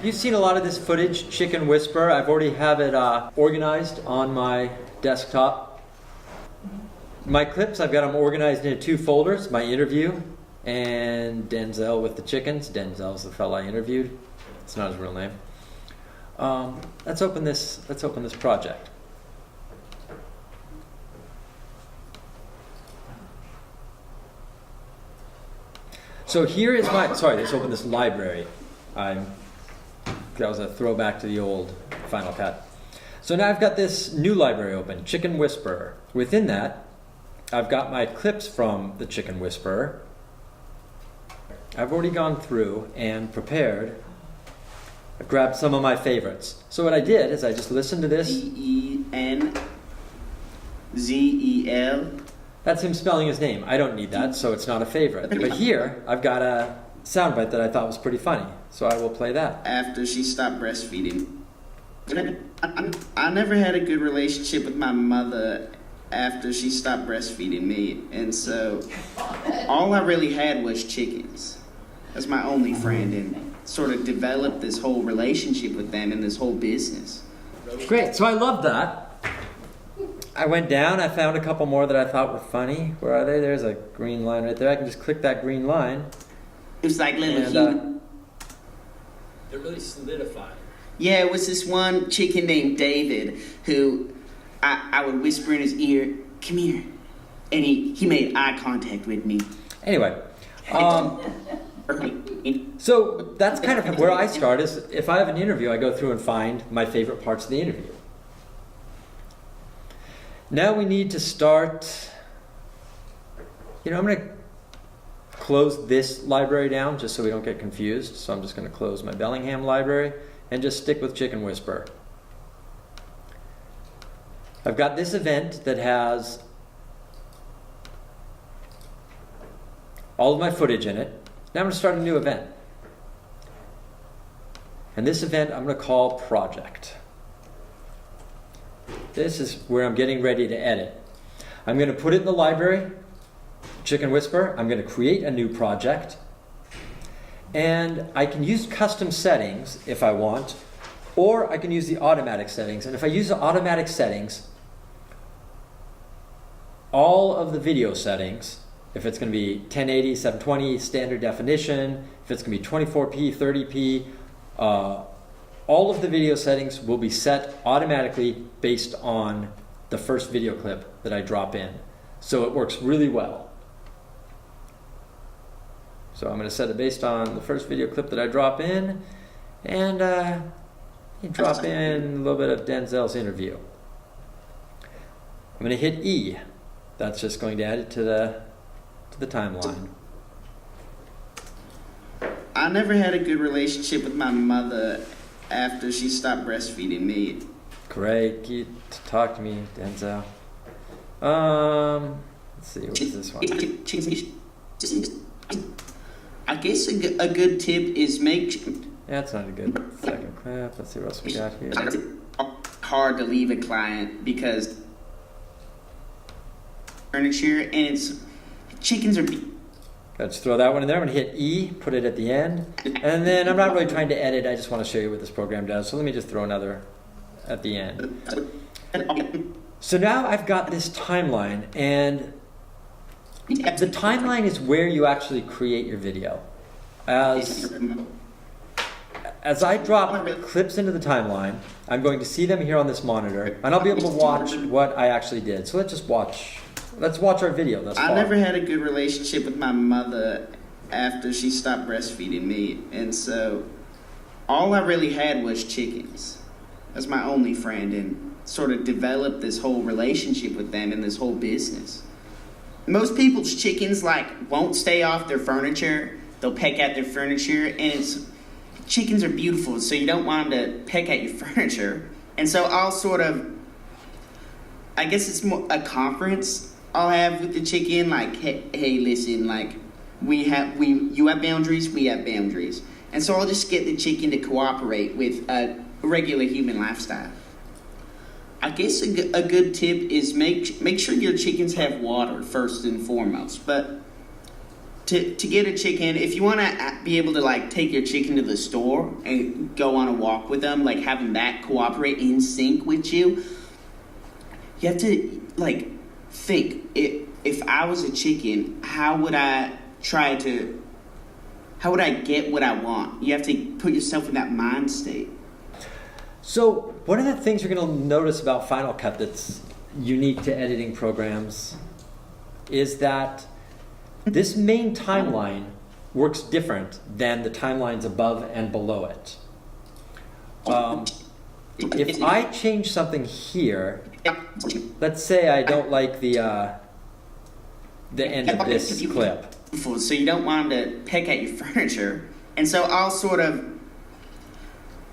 you've seen a lot of this footage, Chicken Whisper. I've already have it organized on my desktop. My clips, I've got them organized into 2 folders, my interview and Denzel with the chickens. Denzel's the fella I interviewed. It's not his real name. Let's open this project. So here is my, let's open this library. That was a throwback to the old Final Cut. So now I've got this new library open, Chicken Whisperer. Within that, I've got my clips from the Chicken Whisperer. I've already gone through and prepared. I grabbed some of my favorites. So what I did is I just listened to this. Denzel. That's him spelling his name. I don't need that, so it's not a favorite. But here, I've got a soundbite that I thought was pretty funny. So I will play that. After she stopped breastfeeding. I never had a good relationship with my mother after she stopped breastfeeding me. And so all I really had was chickens as my only friend, and sort of developed this whole relationship with them and this whole business. Great, so I love that. I went down, I found a couple more that I thought were funny. Where are they? There's a green line right there. I can just click that green line. It was like little human. They're really solidifying. Yeah, it was this one chicken named David who I would whisper in his ear, "Come here," and he made eye contact with me. Anyway, so that's kind of where I start. Is if I have an interview, I go through and find my favorite parts of the interview. Now we need to start. I'm going to close this library down just so we don't get confused. So I'm just going to close my Bellingham library and just stick with Chicken Whisperer. I've got this event that has all of my footage in it. Now I'm going to start a new event. And this event I'm going to call Project. This is where I'm getting ready to edit. I'm going to put it in the library, Chicken Whisperer. I'm going to create a new project. And I can use custom settings if I want, or I can use the automatic settings. And if I use the automatic settings, all of the video settings, if it's going to be 1080, 720, standard definition, if it's going to be 24p, 30p, all of the video settings will be set automatically based on the first video clip that I drop in. So it works really well. So I'm going to set it based on the first video clip that I drop in, and drop in a little bit of Denzel's interview. I'm going to hit E. That's just going to add it to the timeline. I never had a good relationship with my mother after she stopped breastfeeding me. Great. Talk to me, Denzel. Let's see, what is this one? I guess a good tip is make... That's not a good second clip. Let's see what else we got here. Hard to leave a client because furniture and it's chickens are... Let's throw that one in there. I'm going to hit E, put it at the end. And then I'm not really trying to edit. I just want to show you what this program does. So let me just throw another at the end. So now I've got this timeline, and the timeline is where you actually create your video. As I drop clips into the timeline, I'm going to see them here on this monitor, and I'll be able to watch what I actually did. So let's watch our video thus far. I never had a good relationship with my mother after she stopped breastfeeding me, and so all I really had was chickens as my only friend, and sort of developed this whole relationship with them and this whole business. Most people's chickens won't stay off their furniture. They'll peck at their furniture, and chickens are beautiful, so you don't want them to peck at your furniture. And so I'll sort of, I guess it's more a conference I'll have with the chicken, hey, listen, you have boundaries, we have boundaries. And so I'll just get the chicken to cooperate with a regular human lifestyle. I guess a good tip is make sure your chickens have water first and foremost. But to get a chicken, if you want to be able to like take your chicken to the store and go on a walk with them, like having that cooperate in sync with you, you have to like think, if I was a chicken, how would I get what I want? You have to put yourself in that mind state. So one of the things you're going to notice about Final Cut that's unique to editing programs is that this main timeline works different than the timelines above and below it. If I change something here, let's say I don't like the end of this clip. So you don't want them to peck at your furniture. And so I'll sort of,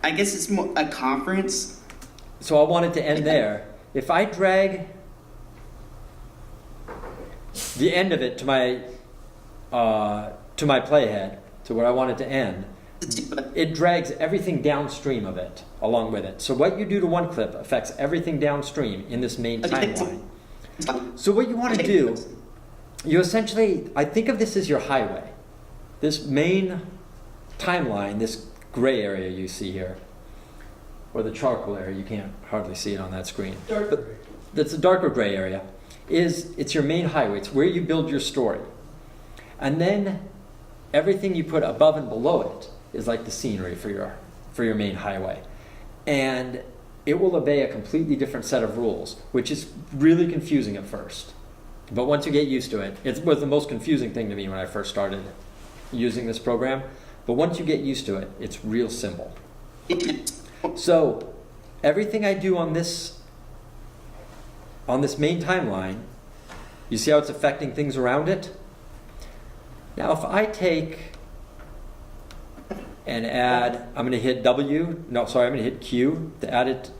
I guess it's more a conference. So I want it to end there. If I drag the end of it to my playhead, to where I want it to end, it drags everything downstream of it along with it. So what you do to one clip affects everything downstream in this main timeline. So what you want to do, you essentially, I think of this as your highway. This main timeline, this gray area you see here, or the charcoal area, you can't hardly see it on that screen. But that's a darker gray area. It's your main highway. It's where you build your story. And then everything you put above and below it is like the scenery for your main highway. And it will obey a completely different set of rules, which is really confusing at first. But once you get used to it, it was the most confusing thing to me when I first started using this program. But once you get used to it, it's real simple. So everything I do on this main timeline, you see how it's affecting things around it? Now if I take and add, I'm going to hit I'm going to hit Q to add it,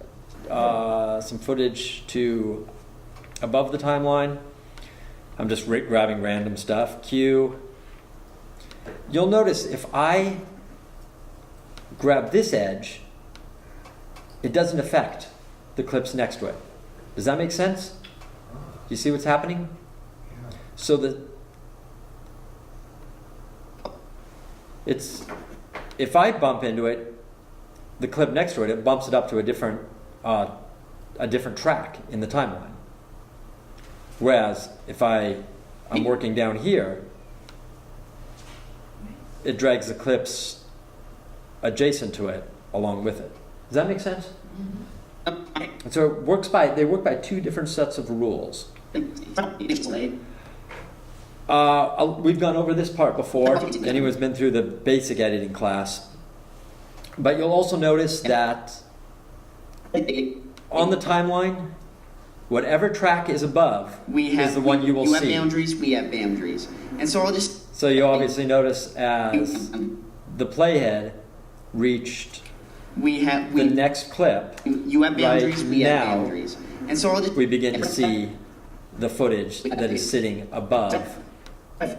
some footage to above the timeline. I'm just grabbing random stuff. Q. You'll notice if I grab this edge, it doesn't affect the clips next to it. Does that make sense? You see what's happening? So if I bump into it, the clip next to it, it bumps it up to a different track in the timeline. Whereas if I'm working down here, it drags the clips adjacent to it along with it. Does that make sense? And so they work by two different sets of rules. We've gone over this part before. Anyone's been through the basic editing class. But you'll also notice that on the timeline, whatever track is above is the one you will see. You have boundaries, we have boundaries. And so I'll just... So you obviously notice as the playhead reached the next clip, you have boundaries, right we have now, boundaries. And so I'll just... we begin to see the footage that is sitting above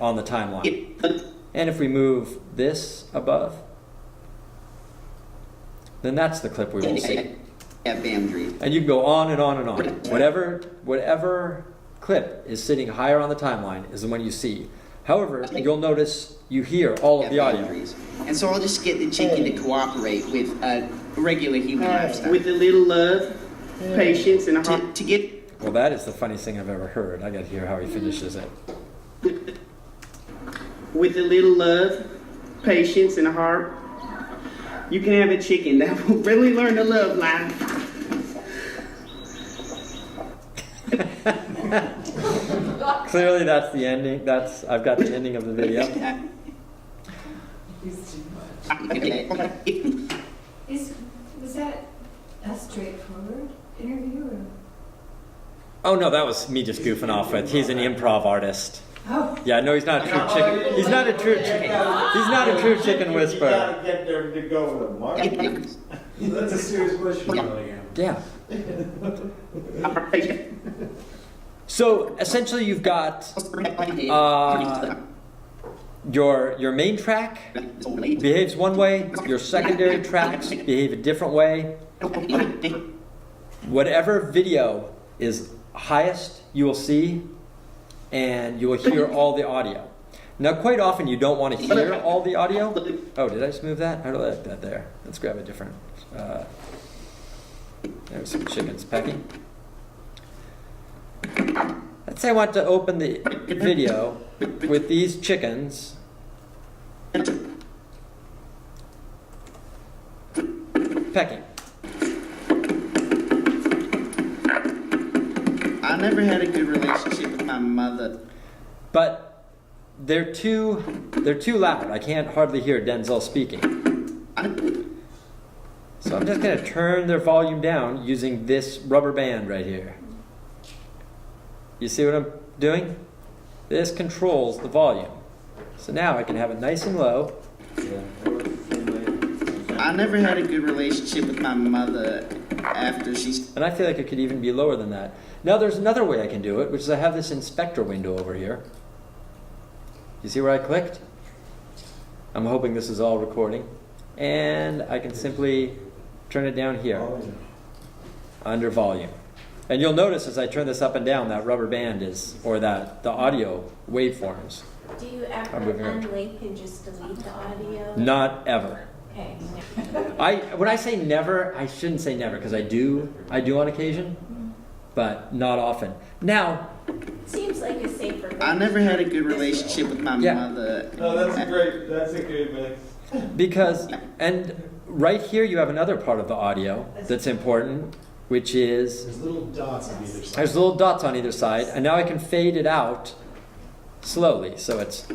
on the timeline. And if we move this above, then that's the clip we will see. Boundaries. And you can go on and on and on. Whatever clip is sitting higher on the timeline is the one you see. However, you'll notice you hear all of the audio. Boundaries. And so I'll just get the chicken to cooperate with a regular human lifestyle. With a little love, patience, and a heart. To get... Well, that is the funniest thing I've ever heard. I got to hear how he finishes it. With a little love, patience, and a heart, you can have a chicken that will really learn to love life. Clearly, that's the ending. I've got the ending of the video. Was that a straightforward interview? Or? Oh no, that was me just goofing off with. He's an improv artist. Oh. Yeah, no, he's not a true chicken. He's not a true chicken. He's not a true chicken You whisperer. gotta get there to go with a mark. That's a serious question, Bellingham. Yeah. So essentially, you've got your main track behaves one way. Your secondary tracks behave a different way. Whatever video is highest, you will see, and you will hear all the audio. Now, quite often you don't want to hear all the audio. Oh, did I just move that? How do I like that there? Let's grab a different. There's some chickens pecking. Let's say I want to open the video with these chickens. Pecking. I never had a good relationship with my mother. But they're too loud. I can't hardly hear Denzel speaking. So I'm just going to turn their volume down using this rubber band right here. You see what I'm doing? This controls the volume. So now I can have it nice and low. I never had a good relationship with my mother after she's. And I feel like it could even be lower than that. Now there's another way I can do it, which is I have this inspector window over here. You see where I clicked? I'm hoping this is all recording. And I can simply turn it down here, under volume. And you'll notice as I turn this up and down, that rubber band is, or that the audio waveforms. Do you ever unlink and just delete the audio? Not ever. Okay. When I say never, I shouldn't say never, because I do on occasion, but not often. Now, seems like a safer. I never had a good relationship with my mother. No, that's a good mix. Because, and right here you have another part of the audio that's important, which is There's little dots on either side. there's little dots on either side, and now I can fade it out slowly, so it's.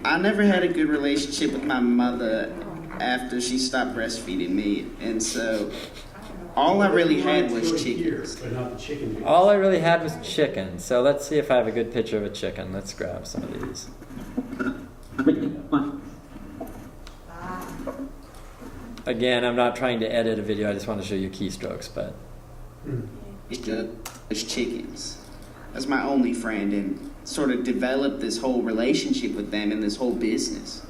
I never had a good relationship with my mother after she stopped breastfeeding me, and so all I really had was chickens. But not the chicken. All I really had was chicken, so let's see if I have a good picture of a chicken. Let's grab some of these. Again, I'm not trying to edit a video, I just want to show you keystrokes, but. It's chickens. That's my only friend, and sort of developed this whole relationship with them and this whole business.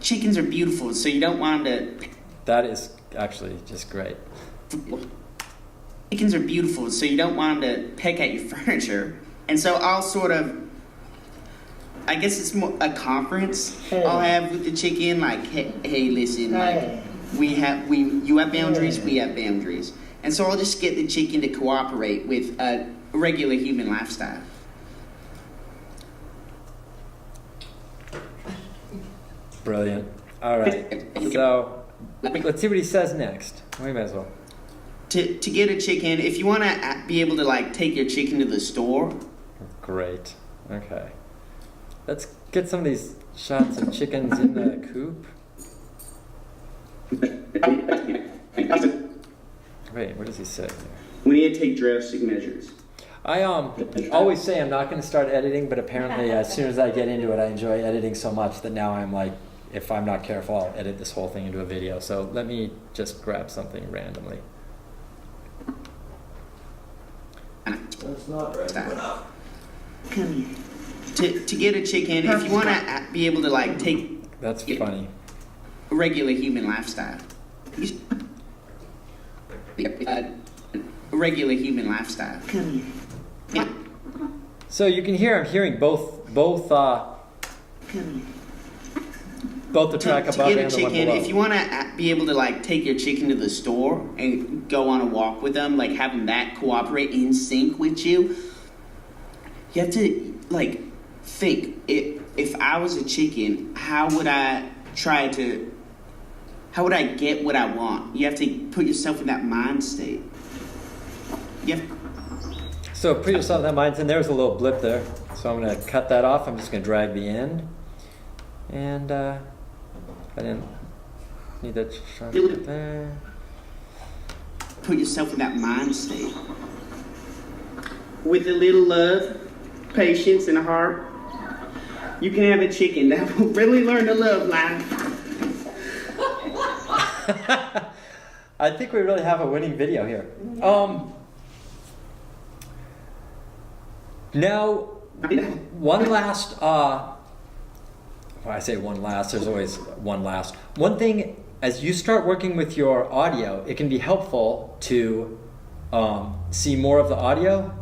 Chickens are beautiful, so you don't want to. That is actually just great. Chickens are beautiful, so you don't want to peck at your furniture, and so I'll sort of. I guess it's more a conference I'll have with the chicken, like, hey, listen, like, you have boundaries, we have boundaries. And so I'll just get the chicken to cooperate with a regular human lifestyle. Brilliant. All right. So let's see what he says next. We might as well. To get a chicken, if you want to be able to, like, take your chicken to the store. Great. Okay. Let's get some of these shots of chickens in the coop. Wait, what does he say? We need to take drastic measures. I always say I'm not going to start editing, but apparently as soon as I get into it, I enjoy editing so much that now I'm like, if I'm not careful, I'll edit this whole thing into a video. So let me just grab something randomly. That's not right. Come here. To get a chicken, if you want to be able to, like, take That's funny. a regular human lifestyle. A regular human lifestyle. Come here. So you can hear I'm hearing both the track To above get a and the one chicken, below. if you want to be able to, like, take your chicken to the store and go on a walk with them, like, having that cooperate in sync with you, you have to, like, think, if I was a chicken, how would I get what I want? You have to put yourself in that mind state. So put yourself in that mind, and there's a little blip there. So I'm going to cut that off. I'm just going to drag the end. And I didn't need that shot there. Put yourself in that mind state. With a little love, patience, and a heart, you can have a chicken that will really learn to love life. I think we really have a winning video here. Now, one last, well, I say one last, there's always one last. One thing, as you start working with your audio, it can be helpful to see more of the audio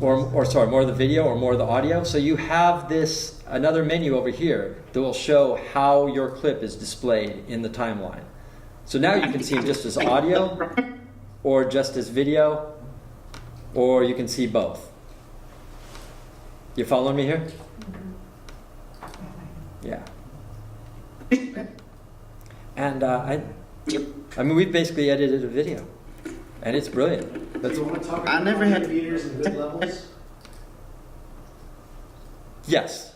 or sorry, more of the video or more of the audio. So you have this, another menu over here that will show how your clip is displayed in the timeline. So now you can see just as audio, or just as video, or you can see both. You following me here? Yeah. And I mean, we've basically edited a video, and it's brilliant. Do you want to talk I about never had- meters and good levels? Yes.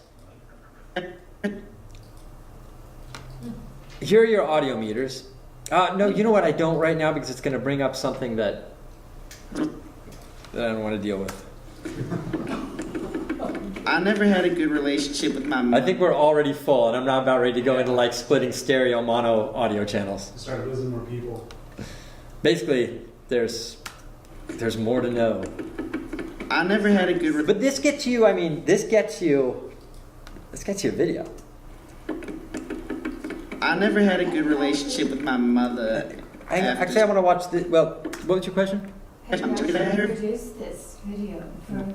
Here are your audio meters. No, you know what? I don't right now because it's going to bring up something that I don't want to deal with. I never had a good relationship with my I mother. think we're already full, and I'm not about ready to go into like splitting stereo mono audio channels. Start losing more people. Basically, there's more to know. I never had a good But this gets you. I mean, this gets you a video. I never had a good relationship with my mother. Actually, I want to watch the. Well, what was your question? Have you I'm actually together. produced this video for,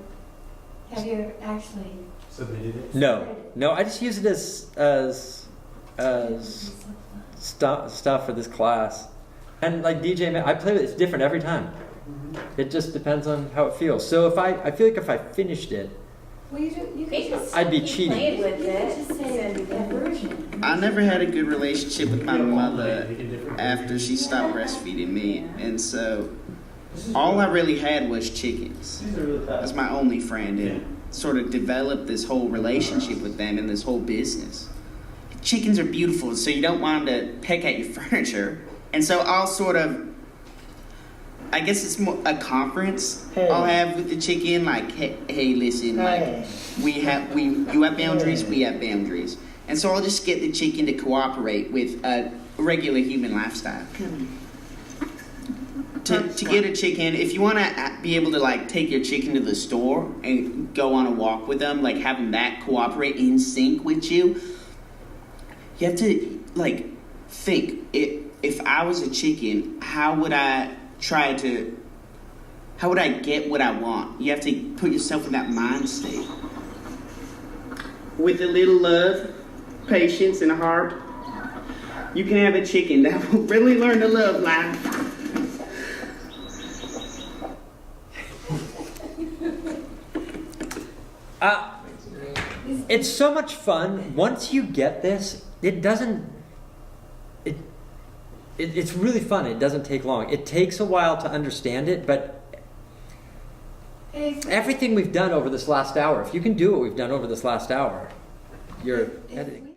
have you actually? Submitted it. No. I just use it as stuff for this class, and like DJ, I play with it. It's different every time. It just depends on how it feels. So if I feel like if I finished it, Well, you could just. I'd be You cheating. played with You could it. just say a version. I never had a good relationship with my Yeah, mother making different after she stopped breastfeeding me, and so all I really had was chickens. These are really That's fast. my only friend, and sort of developed this whole relationship with them and this whole business. Chickens are beautiful, so you don't want them to peck at your furniture, and so I'll sort of, I guess it's more a conference I'll have with the chicken, like, hey, listen, like, you have boundaries, we have boundaries. And so I'll just get the chicken to cooperate with a regular human lifestyle. To get a chicken, if you want to be able to, like, take your chicken to the store and go on a walk with them, like, having that cooperate in sync with you, you have to, like, think, if I was a chicken, how would I get what I want? You have to put yourself in that mind state. With a little love, patience, and a heart, you can have a chicken that will really learn to love life. It's so much fun. Once you get this, it doesn't. It's really fun. It doesn't take long. It takes a while to understand it, but everything we've done over this last hour, if you can do what we've done over this last hour, you're editing.